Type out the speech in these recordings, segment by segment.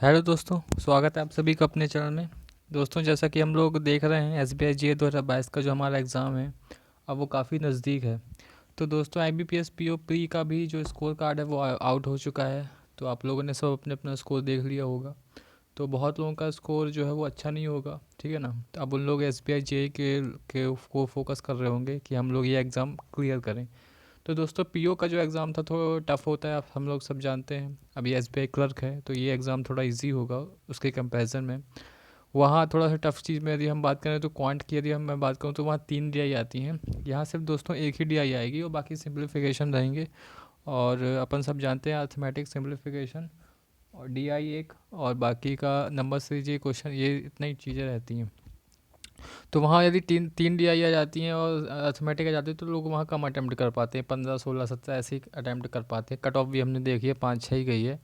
Hello दोस्तों, स्वागत है आप सभी का अपने चैनल में। दोस्तों, जैसा कि हम लोग देख रहे हैं SBI GA 2022 का जो हमारा एग्ज़ाम है, अब वो काफ़ी नज़दीक है। तो दोस्तों, IBPS PO प्री का भी जो स्कोर कार्ड है वो आउट हो चुका है। तो आप लोगों ने सब अपने अपना स्कोर देख लिया होगा। तो बहुत लोगों का स्कोर जो है वो अच्छा नहीं होगा, ठीक है ना। तो अब उन लोग SBI GA के को फोकस कर रहे होंगे कि हम लोग ये एग्ज़ाम क्लियर करें। तो दोस्तों, पीओ का जो एग्ज़ाम था थोड़ा टफ होता है, आप हम लोग सब जानते हैं। अभी एसबीआई क्लर्क है तो ये एग्ज़ाम थोड़ा इजी होगा उसके कंपैरिजन में। वहाँ थोड़ा सा टफ चीज़ में यदि हम बात करें तो क्वांट की यदि हम मैं बात करूँ तो वहाँ 3 DI आती हैं। यहाँ सिर्फ दोस्तों एक ही DI आएगी और बाकी सिंप्लीफिकेशन रहेंगे। और अपन सब जानते हैं अर्थमेटिक सिंप्लीफिकेशन और DI एक, और बाकी का नंबर सीरीज ये क्वेश्चन, ये इतना ही चीज़ें रहती हैं। तो वहाँ यदि तीन तीन DI आ जाती हैं और अर्थमेटिक आ जाती है तो लोग वहाँ कम अटैम्प्ट कर पाते हैं, 15 16 17 ऐसे ही अटैम्प्ट कर पाते हैं। कट ऑफ भी हमने देखी है 5 6 ही गई है,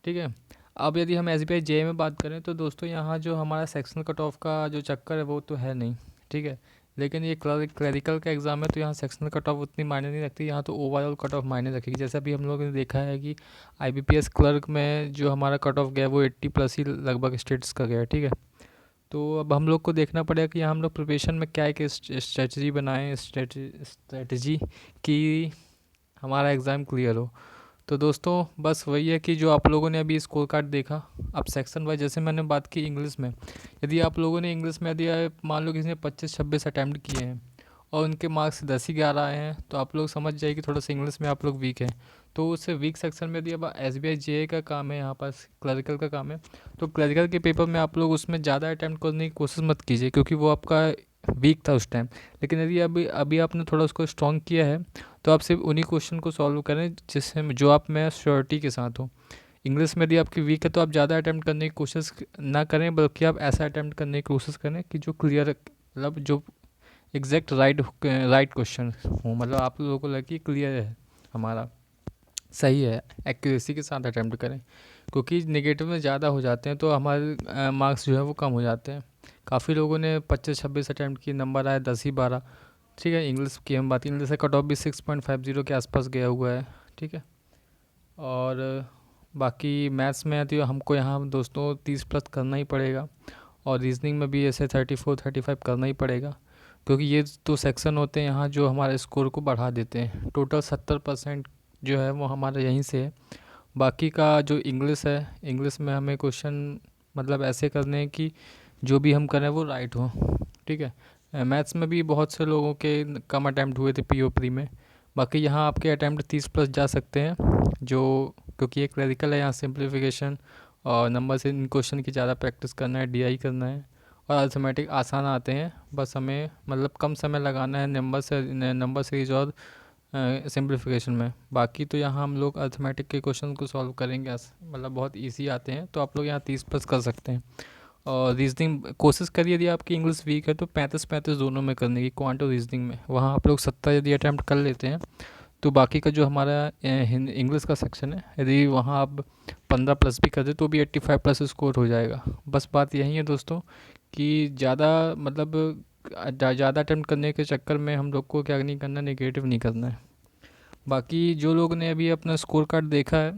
ठीक है। अब यदि हम SBI जे में बात करें तो दोस्तों यहाँ जो हमारा सेक्शनल कट ऑफ का जो चक्कर है वो तो है नहीं, ठीक है। लेकिन ये क्लरिकल का एग्ज़ाम है तो यहाँ सेक्शनल कट ऑफ उतनी मायने नहीं रखती, यहाँ तो ओवरऑल कट ऑफ मायने रखेगी। जैसा भी हम लोगों ने देखा है कि IBPS क्लर्क में जो हमारा कट ऑफ गया वो 80+ ही लगभग स्टेट्स का गया, ठीक है। तो अब हम लोग को देखना पड़ेगा कि हम लोग प्रिपरेशन में क्या एक स्ट्रेटजी बनाएं, स्ट्रेटजी कि हमारा एग्ज़ाम क्लियर हो। तो दोस्तों, बस वही है कि जो आप लोगों ने अभी स्कोर कार्ड देखा, अब सेक्शन वाइज जैसे मैंने बात की इंग्लिश में, यदि आप लोगों ने इंग्लिश में यदि मान लो किसी ने 25 26 अटैम्प्ट किए हैं और उनके मार्क्स 10 ही 11 आए हैं तो आप लोग समझ जाइए कि थोड़ा सा इंग्लिश में आप लोग वीक हैं। तो उस वीक सेक्शन में यदि अब SBI जे का काम है, यहाँ पास क्लरिकल का काम है, तो क्लरिकल के पेपर में आप लोग उसमें ज़्यादा अटैम्प्ट करने की कोशिश मत कीजिए क्योंकि वो आपका वीक था उस टाइम। लेकिन यदि अभी अभी आपने थोड़ा उसको स्ट्रॉन्ग किया है तो आप सिर्फ उन्हीं क्वेश्चन को सॉल्व करें जिससे जो आप में श्योरिटी के साथ हो। इंग्लिश में यदि आपकी वीक है तो आप ज़्यादा अटैम्प्ट करने की कोशिश ना करें, बल्कि आप ऐसा अटैम्प्ट करने की कोशिश करें कि जो क्लियर, मतलब जो एग्जैक्ट राइट क्वेश्चन हो, मतलब आप लोगों को लगे क्लियर है हमारा, सही है, एक्यूरेसी के साथ अटैम्प्ट करें। क्योंकि नेगेटिव में ज़्यादा हो जाते हैं तो हमारे मार्क्स जो है वो कम हो जाते हैं। काफ़ी लोगों ने 25 26 अटैम्प्ट किए, नंबर आए 10 ही 12, ठीक है। इंग्लिश की हम बात, इंग्लिश का कट ऑफ भी 6.50 के आसपास गया हुआ है, ठीक है। और बाकी मैथ्स में तो हमको यहाँ दोस्तों 30+ करना ही पड़ेगा, और रीजनिंग में भी ऐसे 34 35 करना ही पड़ेगा। क्योंकि ये तो सेक्शन होते हैं यहाँ जो हमारे स्कोर को बढ़ा देते हैं। टोटल 70% जो है वो हमारा यहीं से है। बाकी का जो इंग्लिश है, इंग्लिश में हमें क्वेश्चन मतलब ऐसे करने हैं कि जो भी हम करें वो राइट हो, ठीक है। मैथ्स में भी बहुत से लोगों के कम अटैम्प्ट हुए थे पीओ प्री में। बाकी यहाँ आपके अटैम्प्ट 30+ जा सकते हैं, जो क्योंकि ये क्लरिकल है, यहाँ सिंप्लीफिकेशन और नंबर से इन क्वेश्चन की ज़्यादा प्रैक्टिस करना है, डीआई करना है। और अर्थमेटिक आसान आते हैं, बस हमें मतलब कम समय लगाना है नंबर सीरीज और सिंप्लीफिकेशन में। बाकी तो यहाँ हम लोग अर्थमेटिक के क्वेश्चन को सॉल्व करेंगे, मतलब बहुत इजी आते हैं, तो आप लोग यहाँ 30+ कर सकते हैं। और रीजनिंग कोशिश करिए, यदि आपकी इंग्लिश वीक है तो 35 35 दोनों में करने की, क्वांट और रीजनिंग में। वहाँ आप लोग 70 यदि अटैम्प्ट कर लेते हैं तो बाकी का जो हमारा इंग्लिश का सेक्शन है, यदि वहाँ आप 15+ भी कर दे तो भी 85+ स्कोर हो जाएगा। बस बात यही है दोस्तों कि ज़्यादा मतलब ज़्यादा अटैम्प्ट करने के चक्कर में हम लोग को क्या नहीं करना, नेगेटिव नहीं करना है। बाकी जो लोग ने अभी अपना स्कोर कार्ड देखा है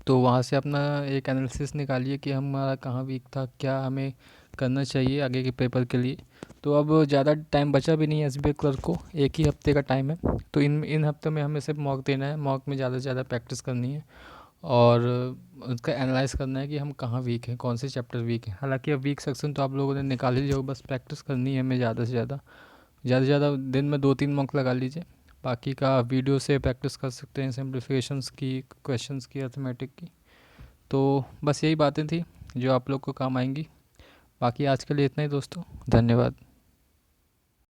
तो वहाँ से अपना एक एनालिसिस निकालिए कि हमारा कहाँ वीक था, क्या हमें करना चाहिए आगे के पेपर के लिए। तो अब ज़्यादा टाइम बचा भी नहीं है SBI क्लर्क को, एक ही हफ्ते का टाइम है। तो इन हफ्ते में हमें सिर्फ मॉक देना है, मॉक में ज़्यादा से ज़्यादा प्रैक्टिस करनी है और उसका एनालाइज करना है कि हम कहाँ वीक हैं, कौन से चैप्टर वीक हैं। हालांकि अब वीक सेक्शन तो आप लोगों ने निकाल ही लिया होगा, बस प्रैक्टिस करनी है हमें ज़्यादा से ज़्यादा दिन में 2 3 मॉक लगा लीजिए। बाकी का वीडियो से प्रैक्टिस कर सकते हैं, सिम्प्लीफिकेशंस की, क्वेश्चंस की, अर्थमेटिक की। तो बस यही बातें थी जो आप लोग को काम आएंगी। बाकी आज के लिए इतना ही दोस्तों, धन्यवाद।